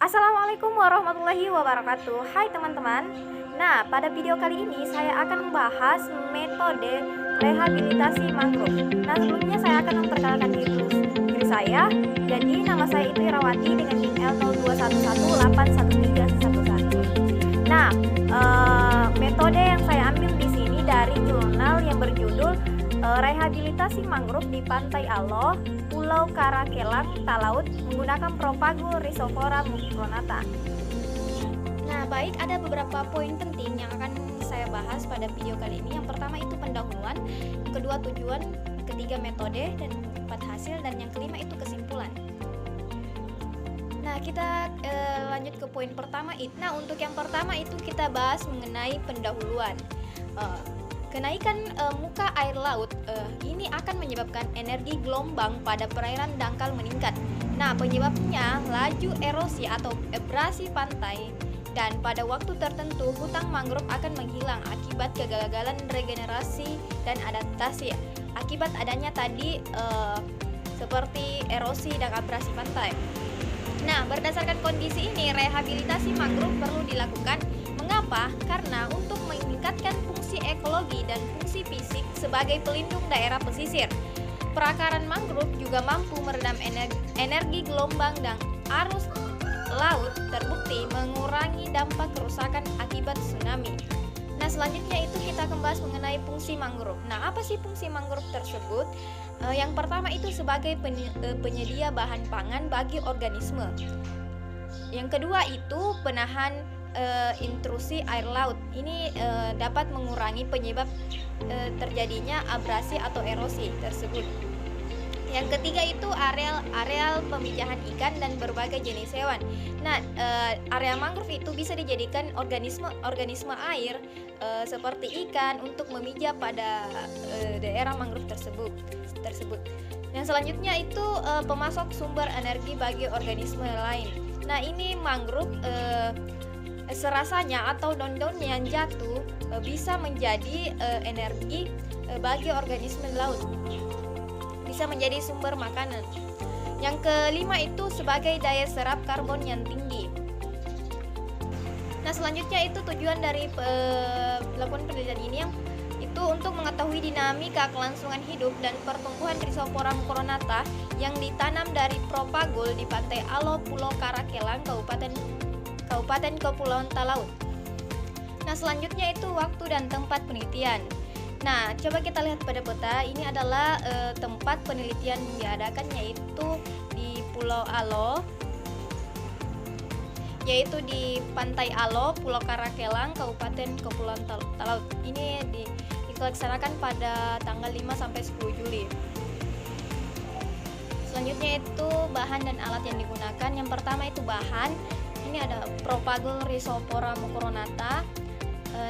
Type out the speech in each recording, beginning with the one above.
Assalamualaikum warahmatullahi wabarakatuh. Hai teman-teman. Nah, pada video kali ini saya akan membahas metode rehabilitasi mangrove. Nah, sebelumnya saya akan memperkenalkan diri saya. Jadi, nama saya itu Irawati dengan NIM L0211813111. Nah, metode yang saya ambil di sini dari jurnal yang berjudul Rehabilitasi Mangrove di Pantai Alo, Pulau Karakelang, Talaut menggunakan Propagule Rhizopora mucronata. Nah, baik, ada beberapa poin penting yang akan saya bahas pada video kali ini. Yang pertama itu pendahuluan, yang kedua tujuan, yang ketiga metode, dan keempat hasil, dan yang kelima itu kesimpulan. Nah, kita lanjut ke poin pertama itu. Nah, untuk yang pertama itu kita bahas mengenai pendahuluan. Kenaikan muka air laut ini akan menyebabkan energi gelombang pada perairan dangkal meningkat. Nah, penyebabnya laju erosi atau abrasi pantai, dan pada waktu tertentu hutang mangrove akan menghilang akibat kegagalan regenerasi dan adaptasi akibat adanya tadi seperti erosi dan abrasi pantai. Nah, berdasarkan kondisi ini, rehabilitasi mangrove perlu dilakukan. Mengapa? Karena untuk meningkatkan fungsi ekologi dan fungsi fisik sebagai pelindung daerah pesisir. Perakaran mangrove juga mampu meredam energi gelombang dan arus laut, terbukti mengurangi dampak kerusakan akibat tsunami. Nah, selanjutnya itu kita akan bahas mengenai fungsi mangrove. Nah, apa sih fungsi mangrove tersebut? Yang pertama itu sebagai penyedia bahan pangan bagi organisme. Yang kedua itu penahan intrusi air laut. Ini dapat mengurangi penyebab terjadinya abrasi atau erosi tersebut. Yang ketiga itu areal pemijahan ikan dan berbagai jenis hewan. Nah, area mangrove itu bisa dijadikan organisme air seperti ikan untuk memijah pada daerah mangrove tersebut. Yang selanjutnya itu pemasok sumber energi bagi organisme lain. Nah, ini mangrove serasanya atau daun-daun yang jatuh bisa menjadi energi bagi organisme laut, bisa menjadi sumber makanan. Yang kelima itu sebagai daya serap karbon yang tinggi. Nah, selanjutnya itu tujuan dari melakukan penelitian ini yang itu untuk mengetahui dinamika kelangsungan hidup dan pertumbuhan Rhizopora mucronata yang ditanam dari Propagule di Pantai Alo, Pulau Karakelang, Kabupaten Kepulauan Talaut. Nah, selanjutnya itu waktu dan tempat penelitian. Nah, coba kita lihat pada peta. Ini adalah tempat penelitian yang diadakan, yaitu di Pulau Alo, yaitu di Pantai Alo, Pulau Karakelang, Kabupaten Kepulauan Talaut. Ini dilaksanakan pada tanggal 5 sampai 10 Juli. Selanjutnya itu bahan dan alat yang digunakan. Yang pertama itu bahan. Ini ada Propagule Rhizopora mucronata.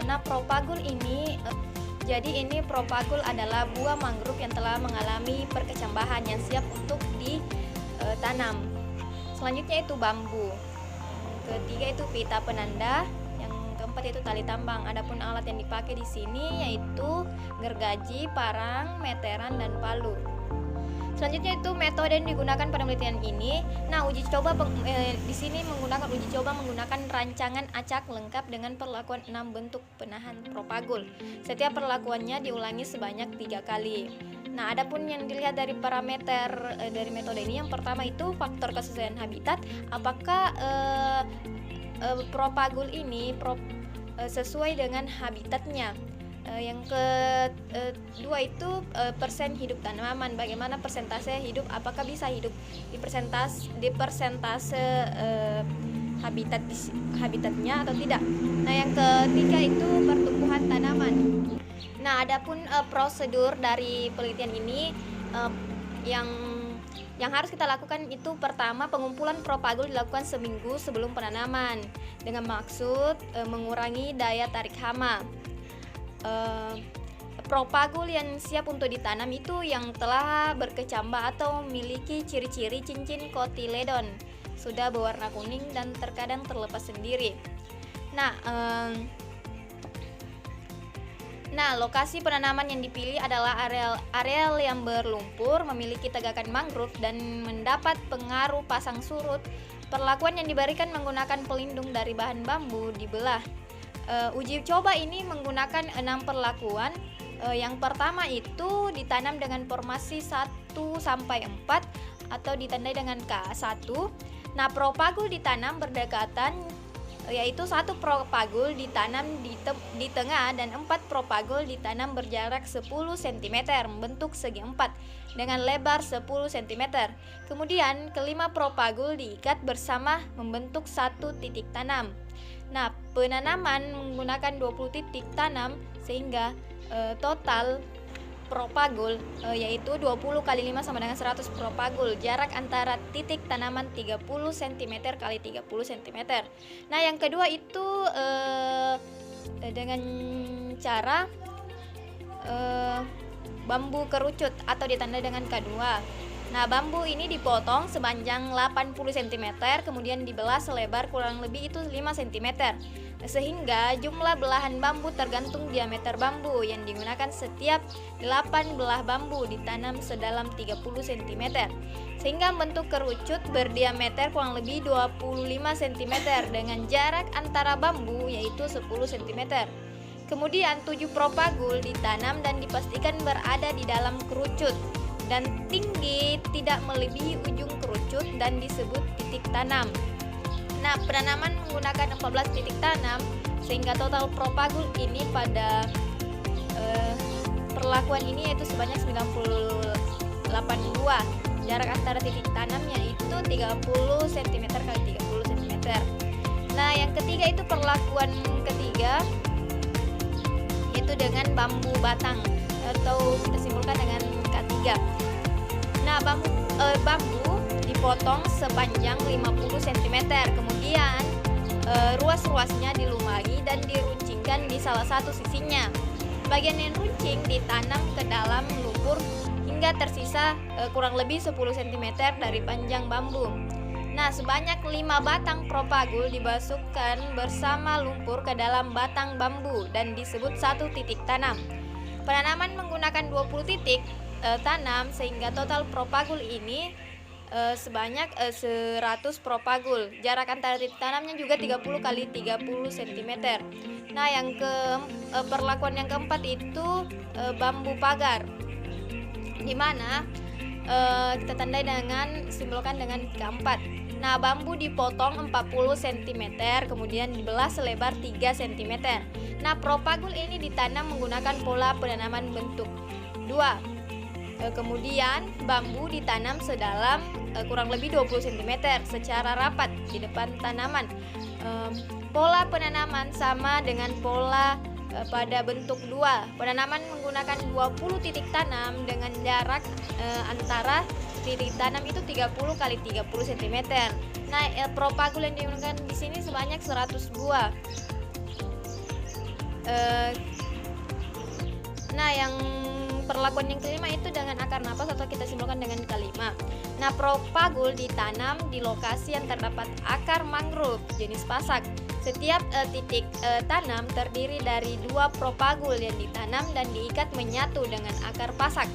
Nah, Propagule ini jadi ini Propagule adalah buah mangrove yang telah mengalami perkecambahan yang siap untuk ditanam. Selanjutnya itu bambu. Ketiga itu pita penanda. Yang keempat itu tali tambang. Adapun alat yang dipakai di sini yaitu gergaji, parang, meteran, dan palu. Selanjutnya itu metode yang digunakan pada penelitian ini. Nah, uji coba di sini menggunakan rancangan acak lengkap dengan perlakuan 6 bentuk penahan Propagule. Setiap perlakuannya diulangi sebanyak 3 kali. Nah, adapun yang dilihat dari parameter dari metode ini, yang pertama itu faktor kesesuaian habitat. Apakah Propagule ini sesuai dengan habitatnya? Yang kedua itu persen hidup tanaman. Bagaimana persentase hidup? Apakah bisa hidup di persentase habitatnya atau tidak? Nah, yang ketiga itu pertumbuhan tanaman. Nah, adapun prosedur dari penelitian ini yang harus kita lakukan itu pertama, pengumpulan Propagule dilakukan seminggu sebelum penanaman dengan maksud mengurangi daya tarik hama. Propagule yang siap untuk ditanam itu yang telah berkecambah atau memiliki ciri-ciri cincin kotiledon, sudah berwarna kuning dan terkadang terlepas sendiri. Nah, lokasi penanaman yang dipilih adalah areal yang berlumpur, memiliki tegakan mangrove dan mendapat pengaruh pasang surut Perlakuan yang diberikan menggunakan pelindung dari bahan bambu dibelah. Uji coba ini menggunakan 6 perlakuan. Yang pertama itu ditanam dengan formasi 1 sampai 4 atau ditandai dengan K1. Nah, propagul ditanam berdekatan, yaitu 1 propagul ditanam di tengah dan 4 propagul ditanam berjarak 10 cm membentuk segi 4 dengan lebar 10 cm. Kemudian kelima propagul diikat bersama membentuk 1 titik tanam. Nah, penanaman menggunakan 20 titik tanam sehingga total propagul yaitu 20 kali 5 sama dengan 100 propagul. Jarak antara titik tanaman 30 cm kali 30 cm. Nah, yang kedua itu dengan cara bambu kerucut atau ditandai dengan K2. Nah, bambu ini dipotong sepanjang 80 cm, kemudian dibelah selebar kurang lebih itu 5 cm. Sehingga jumlah belahan bambu tergantung diameter bambu yang digunakan. Setiap 8 belah bambu ditanam sedalam 30 cm. Sehingga bentuk kerucut berdiameter kurang lebih 25 cm dengan jarak antara bambu yaitu 10 cm. Kemudian 7 propagul ditanam dan dipastikan berada di dalam kerucut dan tinggi tidak melebihi ujung kerucut dan disebut titik tanam. Nah, penanaman menggunakan 14 titik tanam sehingga total propagul ini pada perlakuan ini yaitu sebanyak 98 buah. Jarak antara titik tanamnya itu 30 cm kali 30 cm. Nah, yang ketiga itu perlakuan ketiga yaitu dengan bambu batang atau kita simpulkan dengan K3. Nah, bambu dipotong sepanjang 50 cm, kemudian ruas-ruasnya dilubangi dan diruncingkan di salah satu sisinya. Bagian yang runcing ditanam ke dalam lumpur hingga tersisa kurang lebih 10 cm dari panjang bambu. Nah, sebanyak 5 batang propagul dibasuhkan bersama lumpur ke dalam batang bambu dan disebut 1 titik tanam. Penanaman menggunakan 20 titik tanam sehingga total propagul ini sebanyak 100 propagul. Jarak antara titik tanamnya juga 30 kali 30 cm. Nah, yang perlakuan yang keempat itu bambu pagar, di mana kita tandai dengan simbolkan dengan keempat. Nah, bambu dipotong 40 cm kemudian dibelah selebar 3 cm. Nah, propagul ini ditanam menggunakan pola penanaman bentuk 2. Kemudian bambu ditanam sedalam kurang lebih 20 cm secara rapat di depan tanaman. Pola penanaman sama dengan pola pada bentuk 2. Penanaman menggunakan 20 titik tanam dengan jarak antara titik tanam itu 30 kali 30 cm. Nah, propagul yang digunakan di sini sebanyak 100 buah. Nah, yang perlakuan yang kelima itu dengan akar napas atau kita simpulkan dengan K5. Nah, propagul ditanam di lokasi yang terdapat akar mangrove jenis pasak. Setiap titik tanam terdiri dari 2 propagul yang ditanam dan diikat menyatu dengan akar pasak.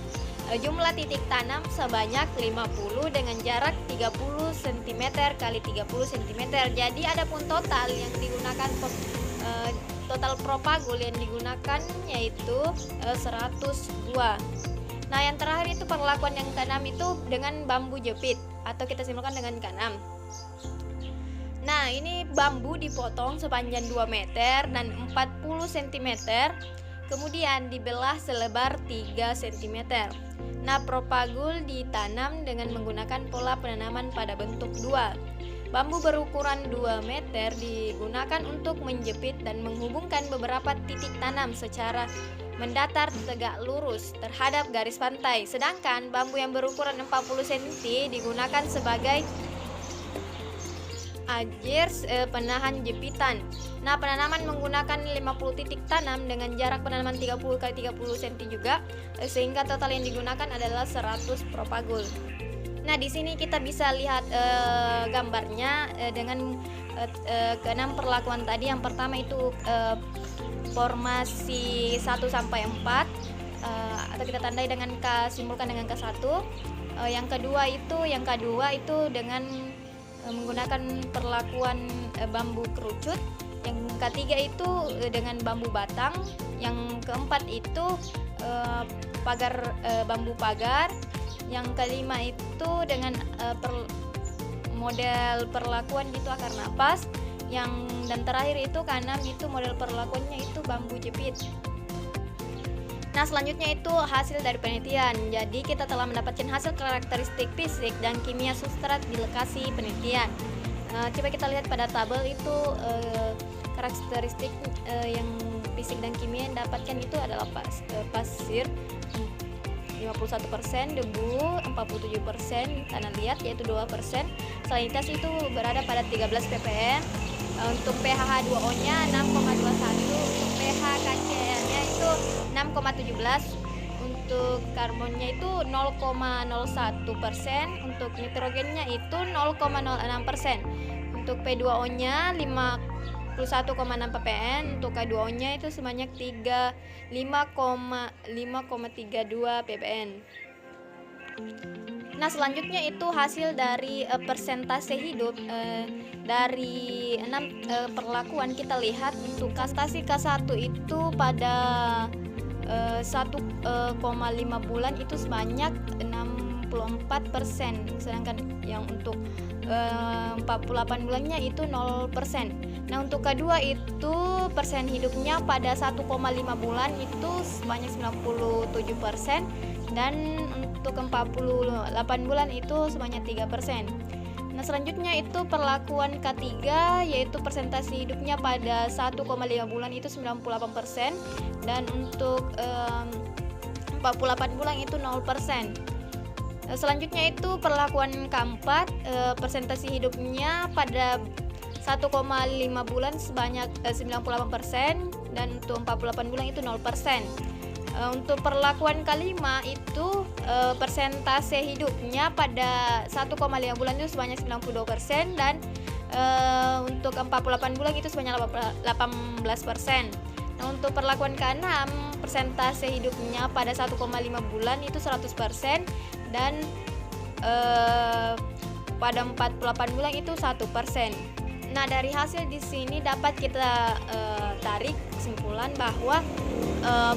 Jumlah titik tanam sebanyak 50 dengan jarak 30 cm kali 30 cm. Jadi adapun total yang digunakan total propagul yang digunakan yaitu 100 buah. Nah, yang terakhir itu perlakuan yang ke-6 itu dengan bambu jepit atau kita simpulkan dengan K6. Nah, ini bambu dipotong sepanjang 2 meter dan 40 cm, kemudian dibelah selebar 3 cm. Nah, propagul ditanam dengan menggunakan pola penanaman pada bentuk 2. Bambu berukuran 2 meter digunakan untuk menjepit dan menghubungkan beberapa titik tanam secara mendatar tegak lurus terhadap garis pantai. Sedangkan bambu yang berukuran 40 cm digunakan sebagai ajirs penahan jepitan. Nah, penanaman menggunakan 50 titik tanam dengan jarak penanaman 30 kali 30 cm juga, sehingga total yang digunakan adalah 100 propagul. Nah, di sini kita bisa lihat gambarnya dengan ke-6 perlakuan tadi. Yang pertama itu formasi 1 sampai 4 atau kita tandai dengan K, simpulkan dengan K1. Yang kedua itu dengan menggunakan perlakuan bambu kerucut. Yang ketiga itu dengan bambu batang. Yang keempat itu bambu pagar. Yang kelima itu dengan model perlakuan itu akar napas. Dan terakhir itu keenam itu model perlakuannya itu bambu jepit. Nah, selanjutnya itu hasil dari penelitian. Jadi kita telah mendapatkan hasil karakteristik fisik dan kimia substrat di lokasi penelitian. Coba kita lihat pada tabel itu karakteristik yang fisik dan kimia yang dapatkan itu adalah pasir 51%, debu 47%, tanah liat yaitu 2%, salinitas itu berada pada 13 ppm. Untuk pH 2O-nya 6,21, untuk pH KCl-nya itu 6,17, untuk karbonnya itu 0,01%, untuk nitrogennya itu 0,06%, untuk P2O-nya 51,6 ppm, untuk K2O-nya itu sebanyak 5,32 ppm. Nah, selanjutnya itu hasil dari persentase hidup dari 6 perlakuan. Kita lihat untuk kastasi K1 itu pada 1,5 bulan itu sebanyak 64%, sedangkan yang untuk 48 bulannya itu 0%. Nah, untuk kedua itu persen hidupnya pada 1,5 bulan itu sebanyak 97%, dan untuk 48 bulan itu sebanyak 3%. Nah, selanjutnya itu perlakuan ketiga, yaitu persentase hidupnya pada 1,5 bulan itu 98%, dan untuk 48 bulan itu 0%. Selanjutnya itu perlakuan keempat, persentase hidupnya pada 1,5 bulan sebanyak 98%, dan untuk 48 bulan itu 0%. Untuk perlakuan kelima itu persentase hidupnya pada 1,5 bulan itu sebanyak 92%, dan untuk 48 bulan itu sebanyak 18%. Nah, untuk perlakuan keenam persentase hidupnya pada 1,5 bulan itu 100%, dan pada 48 bulan itu 1%. Nah, dari hasil di sini dapat kita tarik kesimpulan bahwa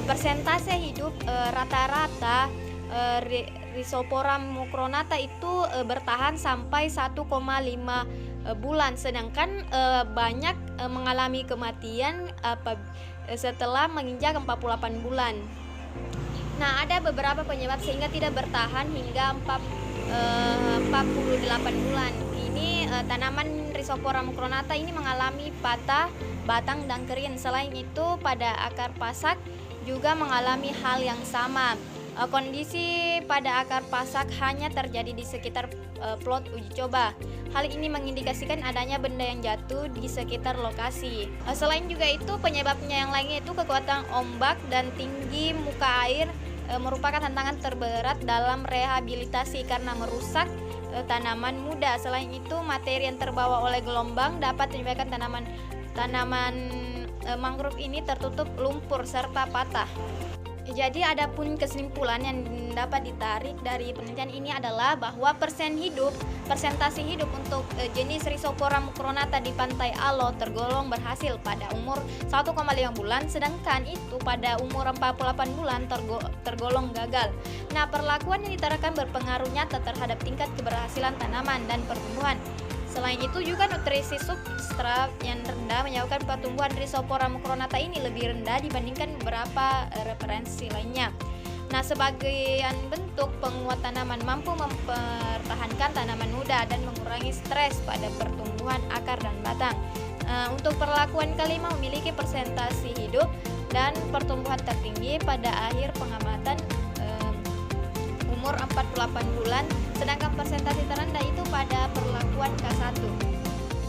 persentase hidup rata-rata Rhizophora mucronata itu bertahan sampai 1,5 bulan, sedangkan banyak mengalami kematian setelah menginjak 48 bulan. Nah, ada beberapa penyebab sehingga tidak bertahan hingga 48 bulan. Ini tanaman Rhizophora mucronata ini mengalami patah batang dan kering. Selain itu, pada akar pasak juga mengalami hal yang sama. Kondisi pada akar pasak hanya terjadi di sekitar plot uji coba. Hal ini mengindikasikan adanya benda yang jatuh di sekitar lokasi. Selain juga itu, penyebabnya yang lainnya itu kekuatan ombak dan tinggi muka air merupakan tantangan terberat dalam rehabilitasi karena merusak tanaman muda. Selain itu, materi yang terbawa oleh gelombang dapat menyebabkan tanaman mangrove ini tertutup lumpur serta patah. Jadi adapun kesimpulan yang dapat ditarik dari penelitian ini adalah bahwa persentase hidup untuk jenis Rhizophora mucronata di pantai Alo tergolong berhasil pada umur 1,5 bulan, sedangkan itu pada umur 48 bulan tergolong gagal. Nah, perlakuan yang diterapkan berpengaruh nyata terhadap tingkat keberhasilan tanaman dan pertumbuhan. Selain itu juga nutrisi substrat yang rendah menyebabkan pertumbuhan Rhizophora mucronata ini lebih rendah dibandingkan beberapa referensi lainnya. Nah, sebagian bentuk penguat tanaman mampu mempertahankan tanaman muda dan mengurangi stres pada pertumbuhan akar dan batang. Untuk perlakuan kelima memiliki persentase hidup dan pertumbuhan tertinggi pada akhir pengamatan umur 48 bulan, sedangkan persentase terendah itu pada perlakuan K1.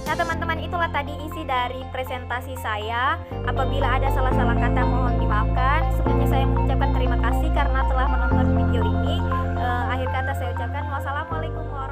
Nah, teman-teman, itulah tadi isi dari presentasi saya. Apabila ada salah-salah kata mohon dimaafkan. Sebelumnya saya mengucapkan terima kasih karena telah menonton video ini. Akhir kata saya ucapkan wassalamualaikum warahmatullahi wabarakatuh.